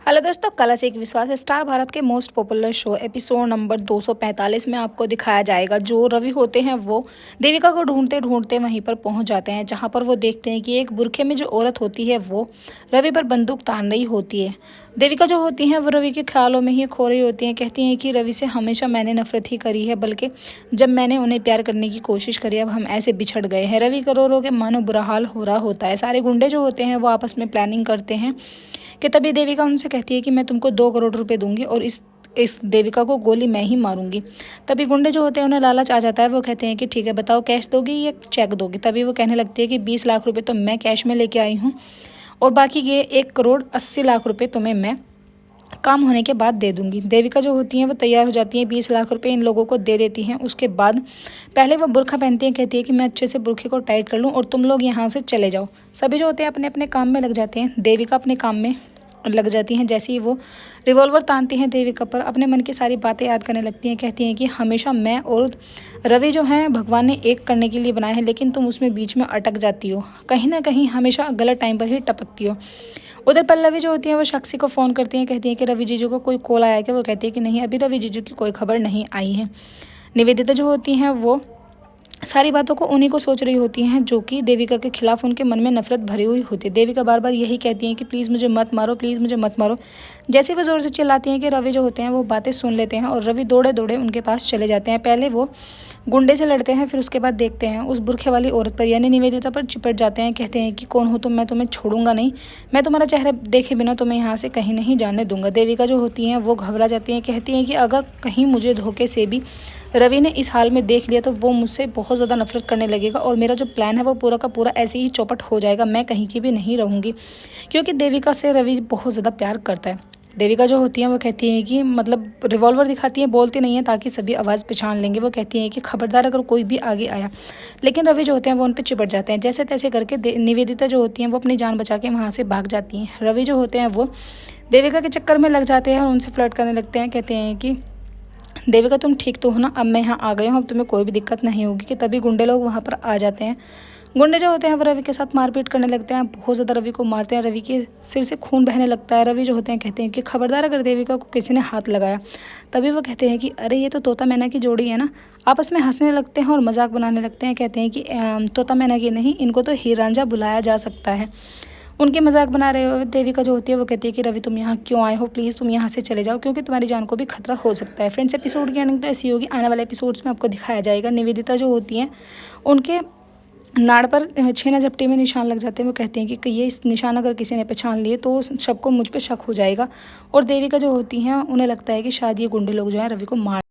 Hello दोस्तों, कला से एक विश्वास स्टार भारत के most popular show episode number 245 में आपको दिखाया जाएगा। जो रवि होते हैं वो देविका को ढूंढते ढूंढते वहीं पर पहुंच जाते हैं, जहां पर वो देखते हैं कि एक बुरखे में जो औरत होती है वो रवि पर बंदूक तान रही होती है। देविका जो होती हैं वो रवि के ख्यालों में ही खो रही होती हैं। कहती हैं कि रवि से हमेशा मैंने नफरत ही करी है, बल्कि जब मैंने उन्हें प्यार करने की कोशिश करी अब हम ऐसे बिछड़ गए हैं। रवि का रो रो के मानो बुरा हाल हो रहा होता है। सारे गुंडे जो होते हैं वो आपस में प्लानिंग करते हैं कि तभी देविका उनसे कहती है कि मैं तुमको 2 करोड़ रुपए दूंगी और इस देविका को गोली मैं ही मारूंगी। तभी गुंडे जो होते हैं उन्हें लालच आ जाता है। वो कहते हैं कि ठीक है, बताओ कैश दोगी या चेक दोगी। तभी वो कहने लगती है कि 20 लाख रुपए तो मैं कैश में लेके आई हूँ और बाकी ये 1 करोड़ 80 लाख रुपए तुम्हें मैं काम होने के बाद दे दूंगी। देविका जो होती हैं वो तैयार हो जाती हैं, 20 लाख रुपए इन लोगों को दे देती हैं। उसके बाद पहले वो बुर्खा पहनती हैं, कहती है कि मैं अच्छे से बुरखे को टाइट कर लूँ और तुम लोग यहाँ से चले जाओ। सभी जो होते हैं अपने अपने काम में लग जाते हैं। देविका अपने काम में लग जाती हैं। जैसे ही वो रिवॉल्वर तानती हैं देविका पर, अपने मन की सारी बातें याद करने लगती हैं। कहती हैं कि हमेशा मैं और रवि जो हैं भगवान ने एक करने के लिए बनाए हैं, लेकिन तुम उसमें बीच में अटक जाती हो, कहीं ना कहीं हमेशा गलत टाइम पर ही टपकती हो। उधर पल्लवी जो होती हैं वो साक्षी को फ़ोन करती हैं, कहती हैं कि रवि जीजू को कोई कॉल आया क्या। वो कहती है कि नहीं, अभी रवि जीजू की कोई खबर नहीं आई है। निवेदिता जो होती हैं वो सारी बातों को उन्हीं को सोच रही होती हैं, जो कि देविका के खिलाफ उनके मन में नफरत भरी हुई होती है। देविका बार बार यही कहती हैं कि प्लीज़ मुझे मत मारो, प्लीज़ मुझे मत मारो। जैसे वो ज़ोर से चिल्लाती हैं कि रवि जो होते हैं वो बातें सुन लेते हैं और रवि दौड़े दौड़े उनके पास चले जाते हैं। पहले वो गुंडे से लड़ते हैं, फिर उसके बाद देखते हैं उस बुरखे वाली औरत पर यानी निवेदिता पर चिपट जाते हैं। कहते हैं कि कौन हो तुम, मैं तुम्हें छोड़ूंगा नहीं, मैं तुम्हारा चेहरा देखे बिना तुम्हें यहाँ से कहीं नहीं जाने दूंगा। देविका जो होती हैं वो घबरा जाती हैं, कहती हैं कि अगर कहीं मुझे धोखे से भी रवि ने इस हाल में देख लिया तो वो मुझसे बहुत ज़्यादा नफरत करने लगेगा और मेरा जो प्लान है वो पूरा का पूरा ऐसे ही चौपट हो जाएगा। मैं कहीं की भी नहीं रहूँगी, क्योंकि देविका से रवि बहुत ज़्यादा प्यार करता है। देविका जो होती हैं वो कहती हैं कि मतलब रिवॉल्वर दिखाती हैं, बोलती नहीं है ताकि सभी आवाज़ पहचान लेंगे। वो कहती हैं कि खबरदार अगर कोई भी आगे आया। लेकिन रवि जो होते हैं वो उन पर चिपट जाते हैं। जैसे तैसे करके निवेदिता जो होती हैं वो अपनी जान बचा के वहाँ से भाग जाती हैं। रवि जो होते हैं वो देविका के चक्कर में लग जाते हैं और उनसे फ्लर्ट करने लगते हैं। कहते हैं कि देविका तुम ठीक तो हो ना, अब मैं यहाँ आ गई हूँ, अब तुम्हें कोई भी दिक्कत नहीं होगी। कि तभी गुंडे लोग वहाँ पर आ जाते हैं। गुंडे जो होते हैं वो रवि के साथ मारपीट करने लगते हैं, बहुत ज़्यादा रवि को मारते हैं। रवि के सिर से खून बहने लगता है। रवि जो होते हैं कहते हैं कि खबरदार अगर देविका को किसी ने हाथ लगाया। तभी वो कहते हैं कि अरे ये तो तोता मैना की जोड़ी है ना। आपस में हंसने लगते हैं और मजाक बनाने लगते हैं। कहते हैं कि तोता मैना की नहीं, इनको तो हीर रांझा बुलाया जा सकता है। उनके मजाक बना रहे हो। देविका जो होती है वो कहती है कि रवि तुम यहाँ क्यों आए हो, प्लीज़ तुम यहाँ से चले जाओ, क्योंकि तुम्हारी जान को भी खतरा हो सकता है। फ्रेंड्स, एपिसोड की एंडिंग तो ऐसी होगी, आने वाले एपिसोड्स में आपको दिखाया जाएगा। निवेदिता जो होती हैं उनके नाड़ पर छेना झपटी में निशान लग जाते हैं। वो कहते हैं कि ये इस निशान अगर किसी ने पहचान लिए तो सबको मुझ पर शक हो जाएगा। और देविका जो होती हैं उन्हें लगता है कि शायद ये गुंडे लोग जो हैं रवि को मार